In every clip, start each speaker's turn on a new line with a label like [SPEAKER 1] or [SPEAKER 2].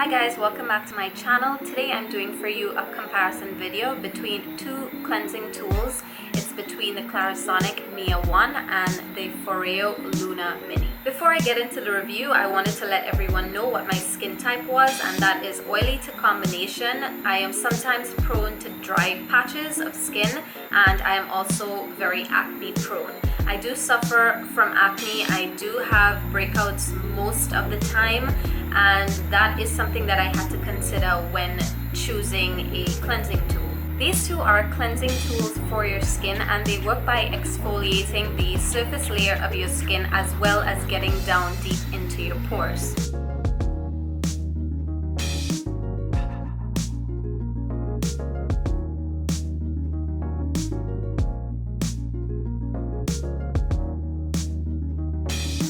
[SPEAKER 1] Hi guys, welcome back to my channel. Today I'm doing for you a comparison video between two cleansing tools. It's between the Clarisonic Mia 1 and the Foreo Luna Mini. Before I get into the review, I wanted to let everyone know what my skin type was, and that is oily to combination. I am sometimes prone to dry patches of skin, and I am also very acne prone. I do suffer from acne. I do have breakouts most of the time, and that is something that I had to consider when choosing a cleansing tool. These two are cleansing tools for your skin, and they work by exfoliating the surface layer of your skin as well as getting down deep into your pores.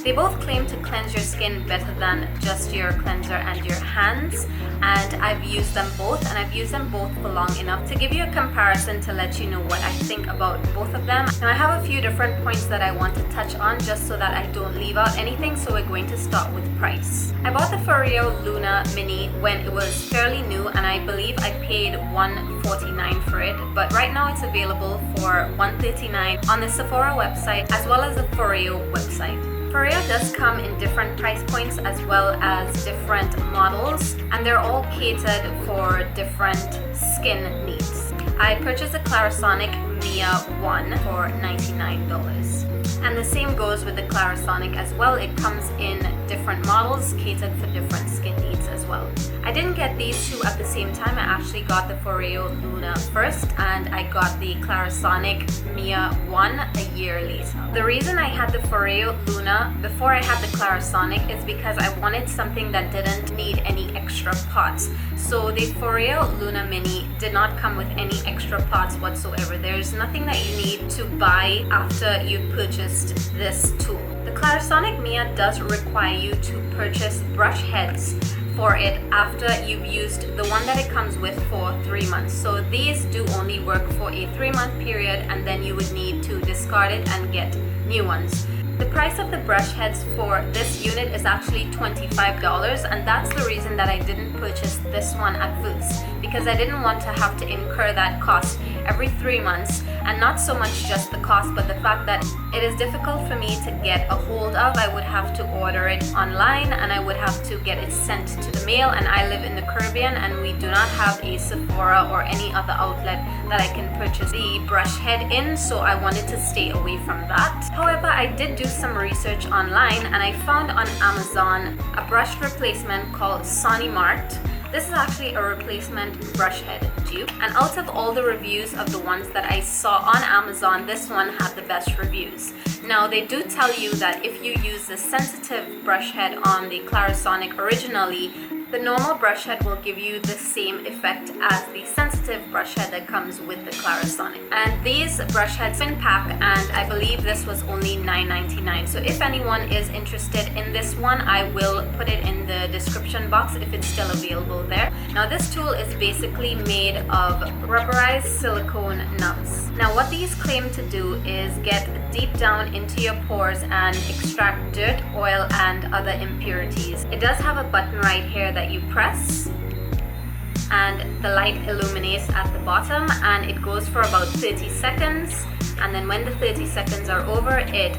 [SPEAKER 1] They both claim to cleanse your skin better than just your cleanser and your hands, and I've used them both, and I've used them both for long enough to give you a comparison to let you know what I think about both of them. Now I have a few different points that I want to touch on just so that I don't leave out anything, so we're going to start with price. I bought the Foreo Luna Mini when it was fairly new, and I believe I paid $149 for it, but right now it's available for $139 on the Sephora website as well as the Foreo website. Foreo does come in different price points as well as different models, and they're all catered for different skin needs. I purchased the Clarisonic Mia 1 for $99. And the same goes with the Clarisonic as well. It comes in different models catered for different skin needs as well. I didn't get these two at the same time. I actually got the Foreo Luna first, and I got the Clarisonic Mia 1 a year later. The reason I had the Foreo Luna before I had the Clarisonic is because I wanted something that didn't need any extra pots. So the Foreo Luna Mini did not come with any extra pots whatsoever. There's nothing that you need to buy after you've purchased this tool. The Clarisonic Mia does require you to purchase brush heads for it after you've used the one that it comes with for 3 months. So these do only work for a 3-month period, and then you would need to discard it and get new ones. The price of the brush heads for this unit is actually $25, and that's the reason that I didn't purchase this one at first, because I didn't want to have to incur that cost every 3 months, and not so much just the cost, but the fact that it is difficult for me to get a hold of. I would have to order it online, and I would have to get it sent to the mail, and I live in the Caribbean and we do not have a Sephora or any other outlet that I can purchase the brush head in, so I wanted to stay away from that. However, I did do some research online, and I found on Amazon a brush replacement called Sonimart. This is actually a replacement brush head dupe, and out of all the reviews of the ones that I saw on Amazon, this one had the best reviews. Now they do tell you that if you use the sensitive brush head on the Clarisonic originally, the normal brush head will give you the same effect as the sensitive brush head that comes with the Clarisonic. And these brush heads in pack, and I believe this was only $9.99. So if anyone is interested in this one, I will put it in the description box if it's still available there. Now this tool is basically made of rubberized silicone nubs. Now what these claim to do is get deep down into your pores and extract dirt, oil, and other impurities. It does have a button right here that you press, and the light illuminates at the bottom, and it goes for about 30 seconds, and then when the 30 seconds are over, it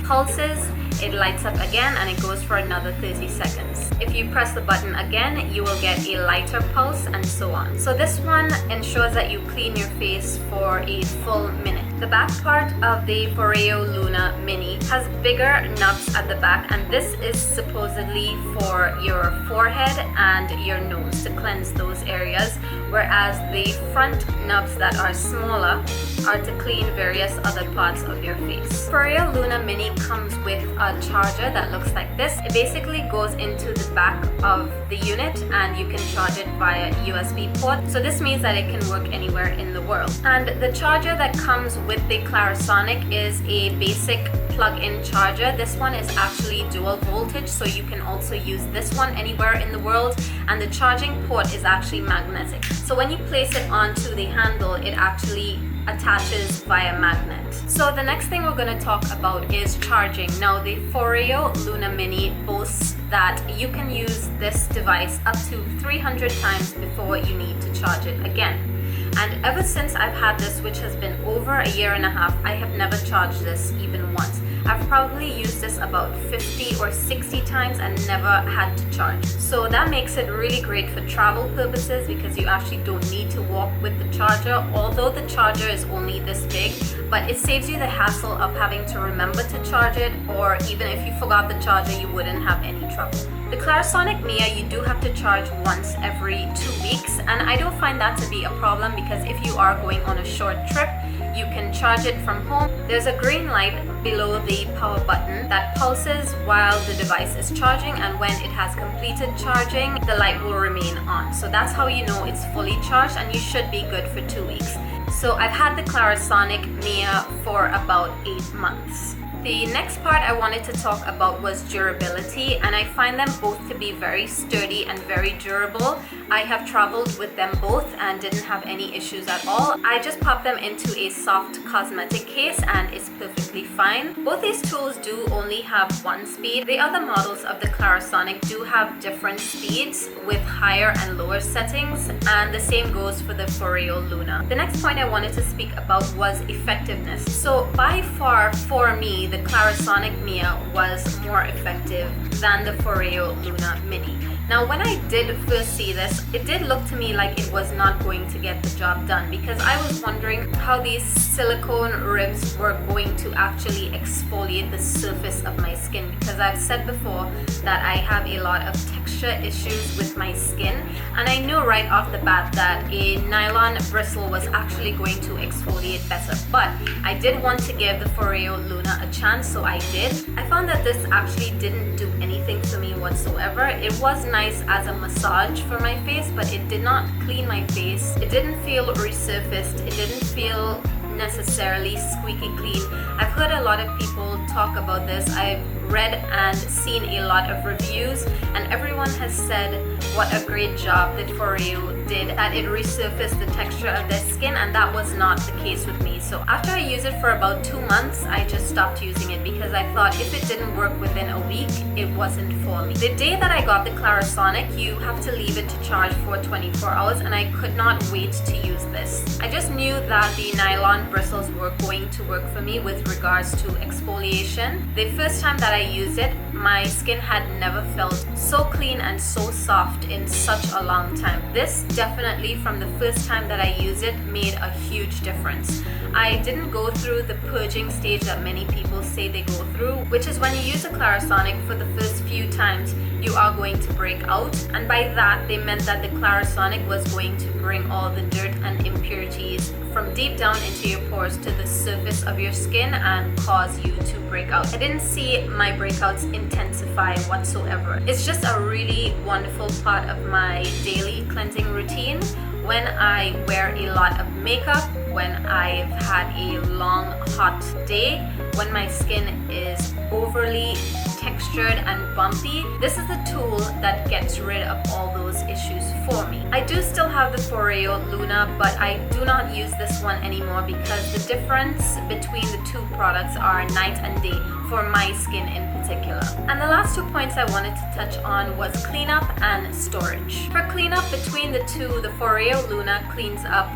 [SPEAKER 1] pulses, it lights up again, and it goes for another 30 seconds. If you press the button again, you will get a lighter pulse, and so on. So this one ensures that you clean your face for a full minute. The back part of the Foreo Luna Mini has bigger nubs at the back, and this is supposedly for your forehead and your nose, to cleanse those areas, whereas the front nubs that are smaller are to clean various other parts of your face. Foreo Luna Mini comes with a charger that looks like this. It basically goes into the back of the unit, and you can charge it via USB port. So this means that it can work anywhere in the world. And the charger that comes with the Clarisonic is a basic plug-in charger. This one is actually dual voltage, so you can also use this one anywhere in the world, and the charging port is actually magnetic. So when you place it onto the handle, it actually attaches via magnet. So the next thing we're going to talk about is charging. Now the Foreo Luna Mini boasts that you can use this device up to 300 times before you need to charge it again. And ever since I've had this, which has been over a year and a half, I have never charged this even once. I've probably used this about 50 or 60 times and never had to charge. So that makes it really great for travel purposes because you actually don't need to walk with the charger, although the charger is only this big, but it saves you the hassle of having to remember to charge it, or even if you forgot the charger, you wouldn't have any trouble. The Clarisonic Mia, you do have to charge once every 2 weeks, and I don't find that to be a problem because if you are going on a short trip, you can charge it from home. There's a green light below the power button that pulses while the device is charging, and when it has completed charging, the light will remain on. So that's how you know it's fully charged, and you should be good for 2 weeks. So I've had the Clarisonic Mia for about 8 months. The next part I wanted to talk about was durability, and I find them both to be very sturdy and very durable. I have traveled with them both and didn't have any issues at all. I just popped them into a soft cosmetic case and it's perfectly fine. Both these tools do only have one speed. The other models of the Clarisonic do have different speeds with higher and lower settings, and the same goes for the Foreo Luna. The next point I wanted to speak about was effectiveness. So by far for me, the Clarisonic Mia was more effective than the Foreo Luna Mini. Now when I did first see this, it did look to me like it was not going to get the job done because I was wondering how these silicone ribs were going to actually exfoliate the surface of my skin, because I've said before that I have a lot of texture issues with my skin, and I knew right off the bat that a nylon bristle was actually going to exfoliate better, but I did want to give the Foreo Luna a chance, so I did. I found that this actually didn't do anything for me whatsoever. It was nice as a massage for my face, but it did not clean my face. It didn't feel resurfaced. It didn't feel necessarily squeaky clean. I've heard a lot of people talk about this. I've read and seen a lot of reviews, and everyone has said what a great job that Foreo did, that it resurfaced the texture of their skin, and that was not the case with me. So after I used it for about 2 months, I just stopped using it because I thought if it didn't work within a week, it wasn't for me. The day that I got the Clarisonic, you have to leave it to charge for 24 hours, and I could not wait to use this. I just knew that the nylon bristles were going to work for me with regards to exfoliation. The first time that I used it, my skin had never felt so clean and so soft in such a long time. This definitely, from the first time that I used it, made a huge difference. I didn't go through the purging stage that many people say they go through, which is when you use a Clarisonic for the first few times, you are going to break out, and by that they meant that the Clarisonic was going to bring all the dirt and impurities from deep down into your pores to the surface of your skin and cause you to break out. I didn't see my breakouts intensify whatsoever. It's just a really wonderful part of my daily cleansing routine. When I wear a lot of makeup, when I've had a long hot day, when my skin is overly textured and bumpy, this is the tool that gets rid of all those issues for me. I do still have the Foreo Luna, but I do not use this one anymore because the difference between the two products are night and day for my skin in particular. And the last 2 points I wanted to touch on was cleanup and storage. For cleanup between the two, the Foreo Luna cleans up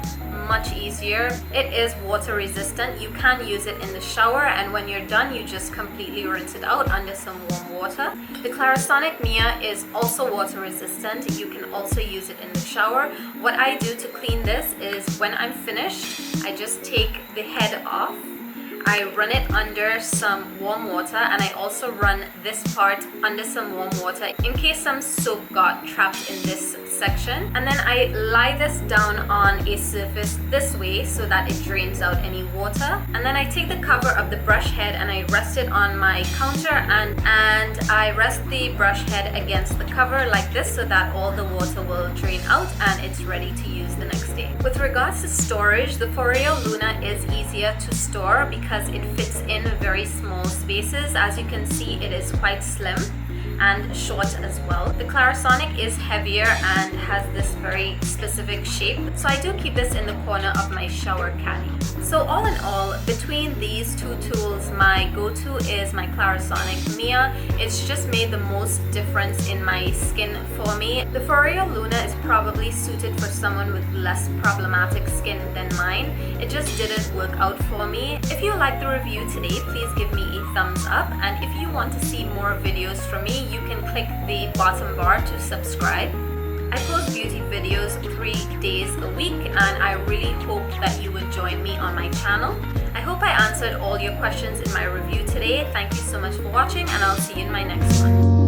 [SPEAKER 1] much easier. It is water resistant. You can use it in the shower, and when you're done, you just completely rinse it out under some warm water. The Clarisonic Mia is also water resistant. You can also use it in the shower. What I do to clean this is when I'm finished, I just take the head off. I run it under some warm water, and I also run this part under some warm water in case some soap got trapped in this section. And then I lie this down on a surface this way so that it drains out any water. And then I take the cover of the brush head and I rest it on my counter, and I rest the brush head against the cover like this so that all the water will drain out and it's ready to use the next day. With regards to storage, the Foreo Luna is easier to store because it fits in very small spaces. As you can see, it is quite slim. and short as well. The Clarisonic is heavier and has this very specific shape, so I do keep this in the corner of my shower caddy. So all in all, between these two tools, my go-to is my Clarisonic Mia. It's just made the most difference in my skin for me. The Foreo Luna is probably suited for someone with less problematic skin than mine. It just didn't work out for me. If you liked the review today, please give me a thumbs up, and if you want to see more videos from me, you can click the bottom bar to subscribe. I post beauty videos 3 days a week, and I really hope that you would join me on my channel. I hope I answered all your questions in my review today. Thank you so much for watching, and I'll see you in my next one.